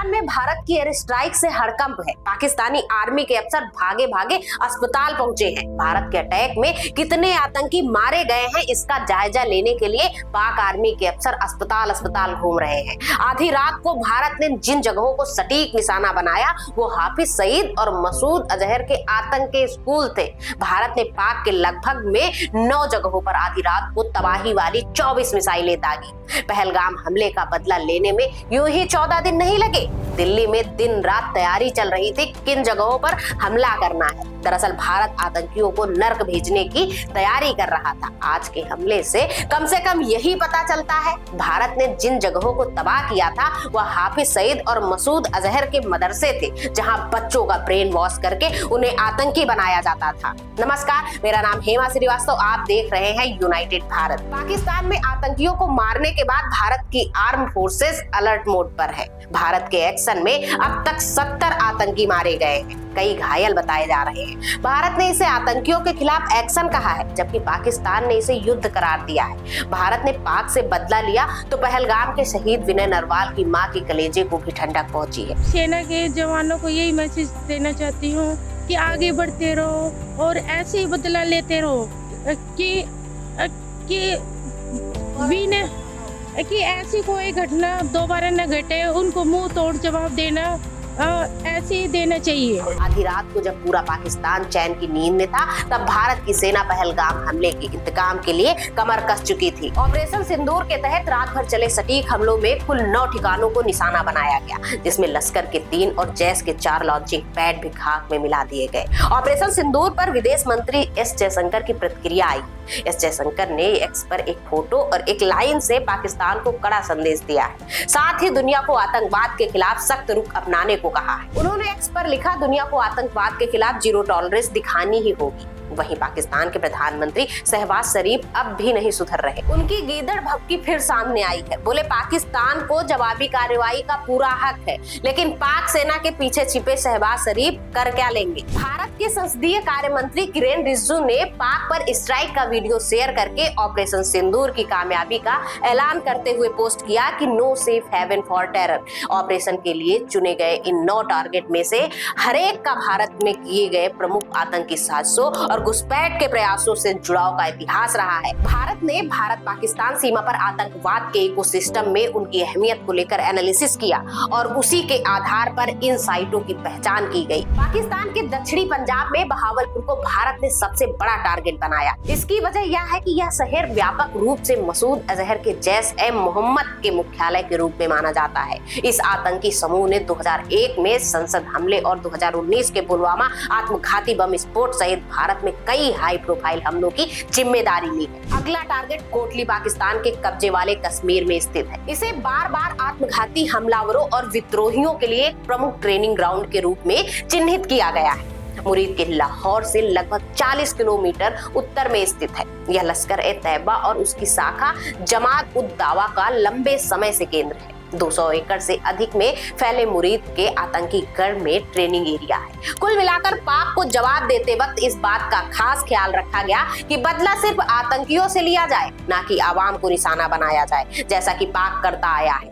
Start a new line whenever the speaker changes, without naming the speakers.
पाकिस्तान में भारत की air strike से हड़कंप है। पाकिस्तानी आर्मी के अफसर भागे भागे अस्पताल पहुंचे हैं। भारत के अटैक में कितने आतंकी मारे गए हैं इसका जायजा लेने के लिए पाक आर्मी के अफसर अस्पताल अस्पताल घूम रहे हैं। आधी रात को भारत ने जिन जगहों को सटीक निशाना बनाया वो हाफिज सईद और मसूद अजहर के आतंक के स्कूल थे। भारत ने पाक के लगभग में 9 जगहों पर आधी रात को तबाही वाली 24 मिसाइलें दागी। पहलगाम हमले का बदला लेने में यूं ही 14 दिन नहीं लगे। दिल्ली में दिन रात तैयारी चल रही थी किन जगहों पर हमला करना है। दरअसल भारत आतंकियों को नर्क भेजने की तैयारी कर रहा था। आज के हमले से कम यही पता चलता है भारत ने जिन जगहों को तबाह किया था वह हाफिज सईद और मसूद अजहर के मदरसे थे, जहां बच्चों का ब्रेन वॉश करके उन्हें आतंकी बनाया जाता था। नमस्कार, मेरा नाम हेमा श्रीवास्तव, आप देख रहे हैं यूनाइटेड भारत। पाकिस्तान में आतंकियों को मारने के बाद भारत की आर्म फोर्सेस अलर्ट मोड पर है। भारत के एक्शन में अब तक 70 आतंकी मारे गए हैं, कई घायल बताए जा रहे हैं। भारत ने इसे आतंकियों के खिलाफ एक्शन कहा है, जबकि पाकिस्तान ने इसे युद्ध करार दिया है। भारत ने पाक से बदला लिया तो पहलगाम के शहीद विनय नरवाल की मां के कलेजे को भी ठंडक पहुंची है।
सेना के जवानों को यही मैसेज देना चाहती हूँ कि आगे बढ़ते रहो और ऐसे ही बदला लेते रहो कि ऐसी कोई घटना दोबारा न घटे। उनको मुंह तोड़ जवाब देना ऐसे ही देना चाहिए।
आधी रात को जब पूरा पाकिस्तान चैन की नींद में था तब भारत की सेना पहलगाम हमले के इंतकाम के लिए कमर कस चुकी थी। ऑपरेशन सिंदूर के तहत रात भर चले सटीक हमलों में कुल 9 ठिकानों को निशाना बनाया गया, जिसमें लश्कर के 3 और जैश के 4 लॉन्चिंग पैड भी खाक में मिला दिए गए। ऑपरेशन सिंदूर पर विदेश मंत्री एस जयशंकर की प्रतिक्रिया आई। एस जयशंकर ने एक्स पर एक फोटो और एक लाइन से पाकिस्तान को कड़ा संदेश दिया है। साथ ही दुनिया को आतंकवाद के खिलाफ सख्त रुख अपनाने को कहा है। उन्होंने एक्स पर लिखा, दुनिया को आतंकवाद के खिलाफ जीरो टॉलरेंस दिखानी ही होगी। वहीं पाकिस्तान के प्रधानमंत्री शहबाज शरीफ अब भी नहीं सुधर रहे। उनकी गीदड़ भभकी फिर सामने आई है। बोले पाकिस्तान को जवाबी कार्रवाई का पूरा हक है, लेकिन पाक सेना के पीछे छिपे शहबाज शरीफ कर क्या लेंगे। भारत के संसदीय कार्य मंत्री किरेन रिजिजू ने पाक पर स्ट्राइक का वीडियो शेयर करके ऑपरेशन सिंदूर की कामयाबी का ऐलान करते हुए पोस्ट किया कि no safe haven for terror. Operation के लिए चुने गए इन 9 टारगेट में से हर एक का भारत में किए गए प्रमुख आतंकी साजिशों और घुसपैठ के प्रयासों से जुड़ाव का इतिहास रहा है। भारत ने भारत पाकिस्तान सीमा पर आतंकवाद के इकोसिस्टम में उनकी अहमियत को लेकर एनालिसिस किया और उसी के आधार पर इन साइटों की पहचान की गई। पाकिस्तान के दक्षिणी पंजाब में बहावलपुर को भारत ने सबसे बड़ा टारगेट बनाया। इसकी वजह यह है कि यह शहर व्यापक रूप से मसूद अजहर के जैश ए मोहम्मद के मुख्यालय के रूप में माना जाता है। इस आतंकी समूह ने 2001 में संसद हमले और 2019 के पुलवामा आत्मघाती बम विस्फोट सहित भारत में कई हाई प्रोफाइल हमलों की जिम्मेदारी ली है। अगला टारगेट कोटली पाकिस्तान के कब्जे वाले कश्मीर में स्थित है। इसे बार बार आत्मघाती हमलावरों और विद्रोहियों के लिए एक प्रमुख ट्रेनिंग ग्राउंड के रूप में चिन्हित किया गया है। मुरीद के लाहौर से लगभग 40 किलोमीटर उत्तर में स्थित है। यह लश्कर ए तैयबा और उसकी शाखा जमात उद दावा का लंबे समय से केंद्र है। 200 एकड़ से अधिक में फैले मुरीद के आतंकी गढ़ में ट्रेनिंग एरिया है। कुल मिलाकर पाक को जवाब देते वक्त इस बात का खास ख्याल रखा गया कि बदला सिर्फ आतंकियों से लिया जाए, ना कि आवाम को निशाना बनाया जाए, जैसा कि पाक करता आया है।